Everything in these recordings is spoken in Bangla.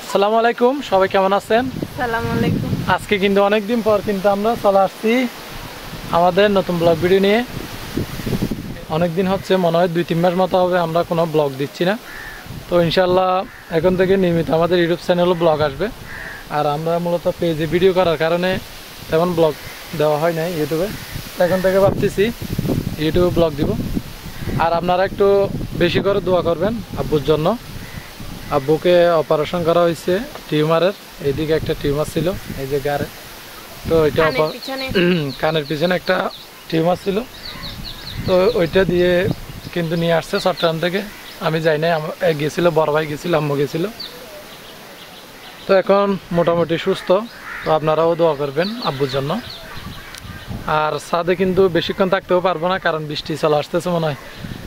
আসসালামু আলাইকুম, সবাই কেমন আছেন? আসসালামু আলাইকুম। আজকে কিন্তু অনেকদিন পর কিন্তু আমরা চলে আসছি আমাদের নতুন ব্লগ ভিডিও নিয়ে। অনেকদিন হচ্ছে, মনে হয় 2-3 মাস মতো হবে আমরা কোনো ব্লগ দিচ্ছি না। তো ইনশাল্লাহ এখন থেকে নিয়মিত আমাদের ইউটিউব চ্যানেলও ব্লগ আসবে। আর আমরা মূলত পেজে ভিডিও করার কারণে তেমন ব্লগ দেওয়া হয় নাই ইউটিউবে। এখন থেকে ভাবতেছি ইউটিউবে ব্লগ দিব। আর আপনারা একটু বেশি করে দোয়া করবেন আব্বুর জন্য। আব্বুকে অপারেশন করা হয়েছে টিউমারের, এইদিকে একটা টিউমার ছিল এই যে গাড়ে, তো ওইটা কানের পিছনে একটা টিউমার ছিল, তো ওইটা দিয়ে কিন্তু নিয়ে আসছে চট্টগ্রাম থেকে। আমি যাই নাই, গেছিলো বড় ভাই গেছিল, আম্মু গেছিল। তো এখন মোটামুটি সুস্থ। তো আপনারাও দোয়া করবেন আব্বুর জন্য। আর ছাদে কিন্তু বেশিক্ষণ থাকতেও পারবো না, কারণ বৃষ্টি চলে আসতেছে মনে হয়।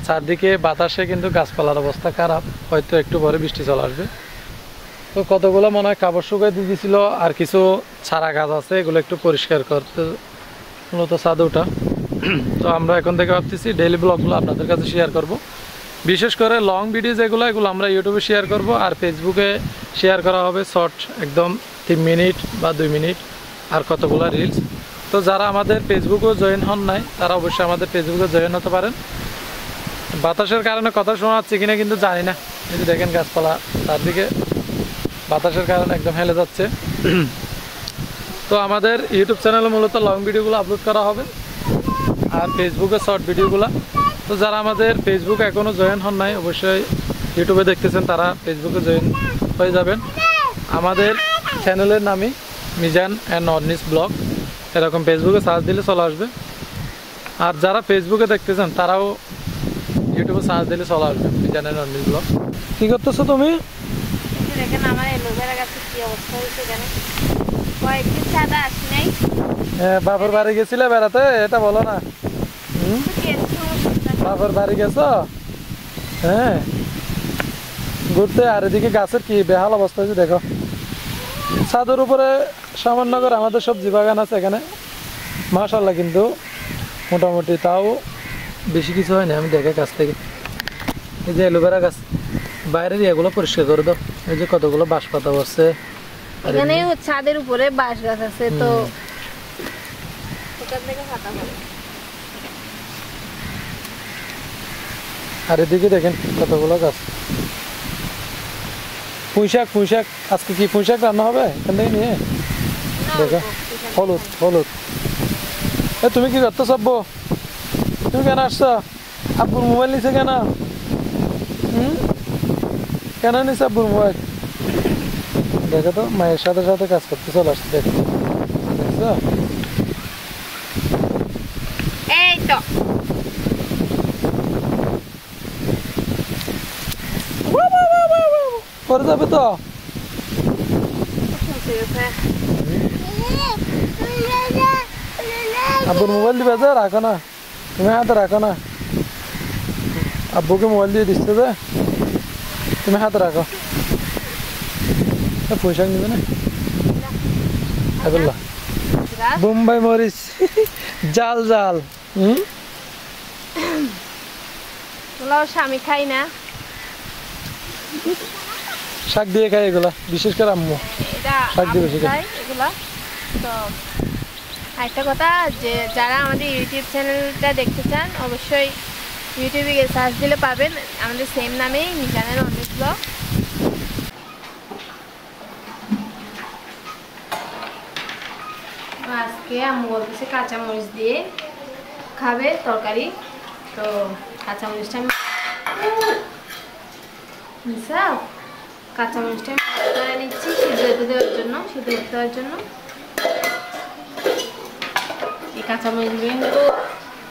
চারদিকে বাতাসে কিন্তু গাছপালার অবস্থা খারাপ, হয়তো একটু পরে বৃষ্টি চলে আসবে। তো কতগুলো মনে হয় কাপড় শুকাই দিয়ে দিয়েছিল, আর কিছু ছাড়া গাছ আছে, এগুলো একটু পরিষ্কার করতে মূলত ছাদে ওঠা। তো আমরা এখন থেকে ভাবতেছি ডেইলি ব্লগগুলো আপনাদের কাছে শেয়ার করব। বিশেষ করে লং ভিডিও যেগুলো, এগুলো আমরা ইউটিউবে শেয়ার করব, আর ফেসবুকে শেয়ার করা হবে শর্ট, একদম 3 মিনিট বা 2 মিনিট, আর কতগুলো রিলস। তো যারা আমাদের ফেসবুকেও জয়েন হন নাই, তারা অবশ্যই আমাদের ফেসবুকে জয়েন হতে পারেন। বাতাসের কারণে কথা শোনা যাচ্ছে কিনা কিন্তু জানি না, এই যে দেখেন গাছপালা চারদিকে বাতাসের কারণে একদম হেলে যাচ্ছে। তো আমাদের ইউটিউব চ্যানেলে মূলত লং ভিডিওগুলো আপলোড করা হবে, আর ফেসবুকে শর্ট ভিডিওগুলো। তো যারা আমাদের ফেসবুক এখনও জয়েন হন নাই, অবশ্যই ইউটিউবে দেখতেছেন তারা ফেসবুকে জয়েন হয়ে যাবেন। আমাদের চ্যানেলের নামই মিজান অ্যান্ড অর্নিস ব্লগ, এরকম ফেসবুকে সার্চ দিলে চলে আসবে। আর যারা ফেসবুকে দেখতেছেন তারাও ইউটিউবে সার্চ দিলে চলে আসবে মিজান অ্যান্ড অর্নিস ব্লগ। কী করতেছো তুমি? দেখেন আমার এলোভেরা গাছের কি অবস্থা হয়েছে, জানে কয়েকদিন ছাদা আসি নাই। হ্যাঁ, বাপের বাড়ি গেছিলে বেড়াতে, এটা বলো না। বাপের বাড়ি গেছো? হ্যাঁ, ঘুরতে। আর এদিকে গাছের কি বেহাল অবস্থা হয়েছে দেখো। ছাদের উপরে সামান্য করে আমাদের সবজি বাগান আছে এখানে, মাশাআল্লাহ, কিন্তু মোটামুটি তাও বেশি কিছু হয় না। আমি দেখে কাছ থেকে এই যে অ্যালোভেরা গাছ, বাইরের এগুলো পরিষ্কার করে দাও। এই যে কতগুলো বাঁশ পাতা বসছে, এখানে ছাদের উপরে বাঁশ গাছ আছে, তো ওখান থেকে ফাটা হবে। আর এদিকে দেখেন কতগুলো গাছ। পুঁইশাক আজকে কি পুঁইশাক রান্না হবে এখান থেকে নিয়ে? দেখো হলুদ। তুমি কি করতো সব্য? তুমি কেন আসছো? আব্বুর মোবাইল নিছে কেন? কেন নিছে আব্বুর মোবাইল? দেখো তো, মায়ের সাথে সাথে কাজ করতে চলে আসছে। দেখো, দেখছো? এই তো পরে যাবে তো। আব্বুর মোবাইল দিবে যে, রাখো না, তুমি হাতে রাখো না। আব্বুকে মোবাইল দিয়ে দিচ্ছে যে, তুমি হাতে রাখো। পোশাক নিবে না বোম্বাই মরিচ জাল স্বামী খাই না, শাক দিয়ে খাই এগুলা, বিশেষ করে আম্মু শাক দিয়ে বেশি খাই এগুলা। তো একটা কথা, যে যারা আমাদের ইউটিউব চ্যানেলটা দেখতে চান, অবশ্যই ইউটিউবে গিয়ে সার্চ দিলে পাবেন আমাদের সেম নামেই মিজানের অর্নিস ব্লগ। আজকে আম্মু বলতেছে কাঁচামরিচ দিয়ে খাবে তরকারি, তো কাঁচামরিচটা আমি করে নিচ্ছি সিদ্ধ করতে দেওয়ার জন্য। এই কাঁচামরিচগুলো কিন্তু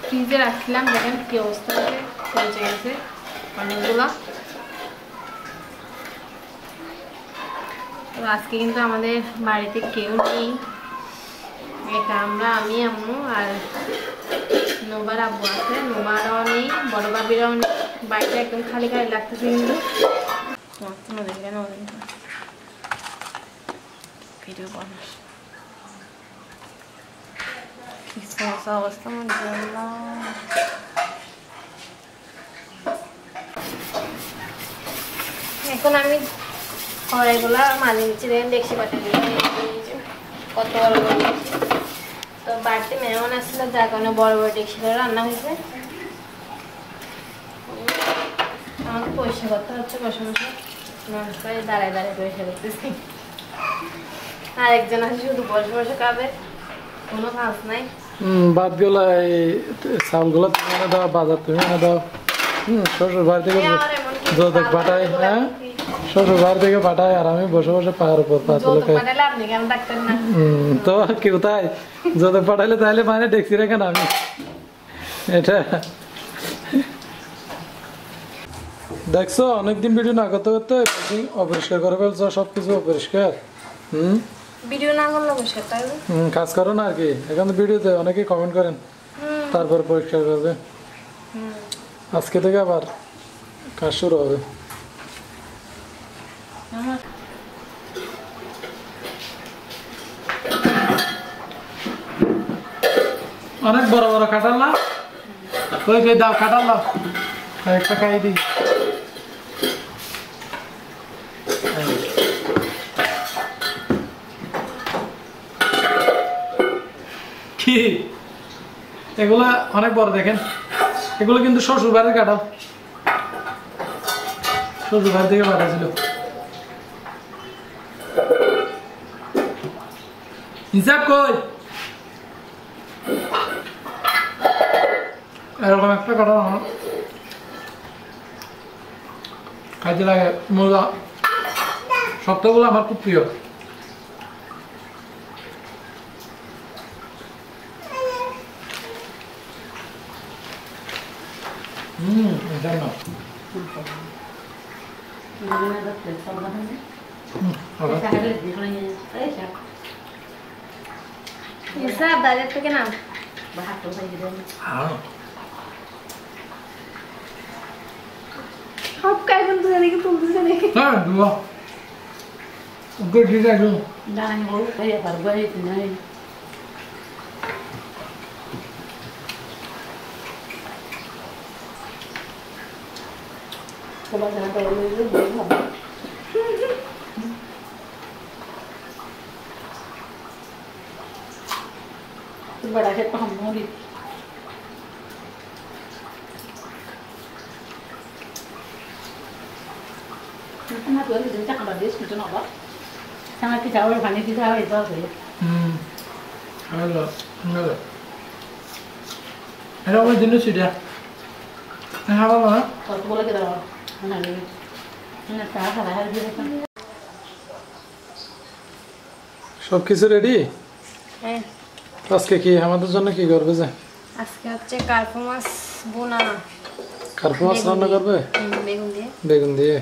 ফ্রিজে রাখছিলাম, দেখেন কি অবস্থা হয়েছে, পচে গেছে অনেকগুলো। তো আজকে কিন্তু আমাদের বাড়িতে কেউ নেই, এটা আমি আম্মু আর নোবার আব্বু আছে। নোবারাও নেই, বড় বাবিরাও নেই, বাড়িটা একদম খালি লাগতেছে। কিন্তু ভিডিও অবস্থা এখন আমি কড়াইগুলো মাঝে নিচে দেখেন দেখছি বাটা দিয়ে কত বড় বড় দেখছি। তো বাড়িতে মেহমান আসছিল যার কারণে বড় বড় ডেকচিতে রান্না হয়েছে। আমাকে পরিষ্কার করতে হচ্ছে বসে বসে মানুষ করে দাঁড়ায় দাঁড়ায় পরিষ্কার করতেছি। আর একজন আছে শুধু বসে বসে খাবে, কোনো কাজ নাই। ভাতগুলো এই চাউলগুলো তুমি এনে দাও, বাজার তুমি এনে দাও। শ্বশুর বাড়ি থেকে যৌতুক পাঠায়, হ্যাঁ শ্বশুর বাড়ি থেকে পাঠায় আর আমি বসে বসে পায়ের উপর পাতলে খাই। তো কি কোথায় যৌতুক পাঠাইলে তাহলে মানে দেখছি রেখেন আমি এটা দেখছো অনেকদিন ভিডিও না করতে করতে অপরিষ্কার করে ফেলছো, সবকিছু অপরিষ্কার। ভিডিও না করলে অবশ্যই তাই কাজ করো না আর কি। এখন তো ভিডিওতে অনেকেই কমেন্ট করেন তারপর পরিষ্কার করবে। আজকে থেকে আবার কাজ শুরু হবে। অনেক বড় বড় কাঁঠাল না, কই কই দাও কাঁঠাল দাও, একটা খাই দিই। কি এগুলা অনেক বড় দেখেন, এগুলো কিন্তু শ্বশুর বাড়ির কাঁঠাল, শ্বশুর বাড়ি থেকে পাঠাছিল। হিসাব কই এরকম একটা কাঁঠাল আমার খাইতে লাগে মজা। শক্তগুলো আমার খুব প্রিয়। এটা না হিসাব বাজার থেকে নাও। সব কাজ বন্ধু এদিকে তুলতেছে দেখে। হ্যাঁ দুয়া ওকে ঠিক আছে Đang ngủ bây giờ phải quay từ đây. Cô bao giờ tôi lấy nước biển không? Tôi bड़ा chết có không đi. Nó tuổi thì chắc là biết cho nó đó. Sang cái cháu phải đi theo thì sao vậy? Hello, hello. Hello, what did you do? How are you? Tôi bố lấy cái đó. Nó là đi. Nó là cá phải hay đi không? সব কিছু রেডি? হ্যাঁ আজকে কি আমাদের জন্য কি করবে যে? আজকে হচ্ছে কার্পু মাছ বোনা। কার্পু মাছ রান্না করবে? বেগুন দিয়ে। বেগুন দিয়ে।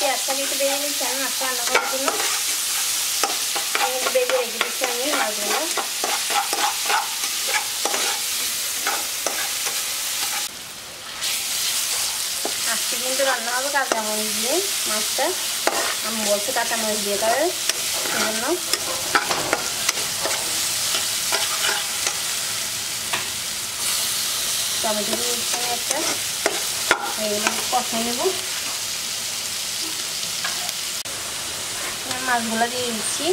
পেঁয়াজটা একটু বেজে নিচ্ছি আমি মাছটা রান্না করার জন্য। বেজে রেখে দিচ্ছি আমি মাছগুলো। আজকে কিন্তু রান্না হবে কাঁচামরিচ দিয়ে মাছটা। আমি বলছি কাঁচামরিচ দিয়ে তবে সেজন্য টমেটো দিয়ে দিচ্ছি আমি একটা। এগুলো কষাই নেব। মাছগুলো দিয়ে দিচ্ছি।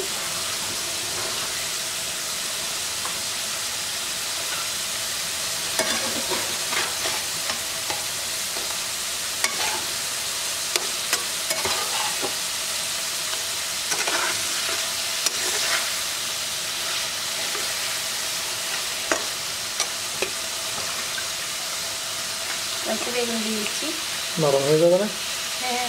একটু বেগুন দিয়ে দিচ্ছি। নরম হয়ে যাবে না? হ্যাঁ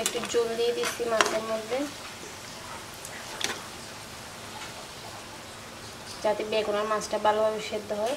একটু জল দিয়ে দিচ্ছি মাছের মধ্যে যাতে বেগুন আর মাছটা ভালোভাবে সেদ্ধ হয়।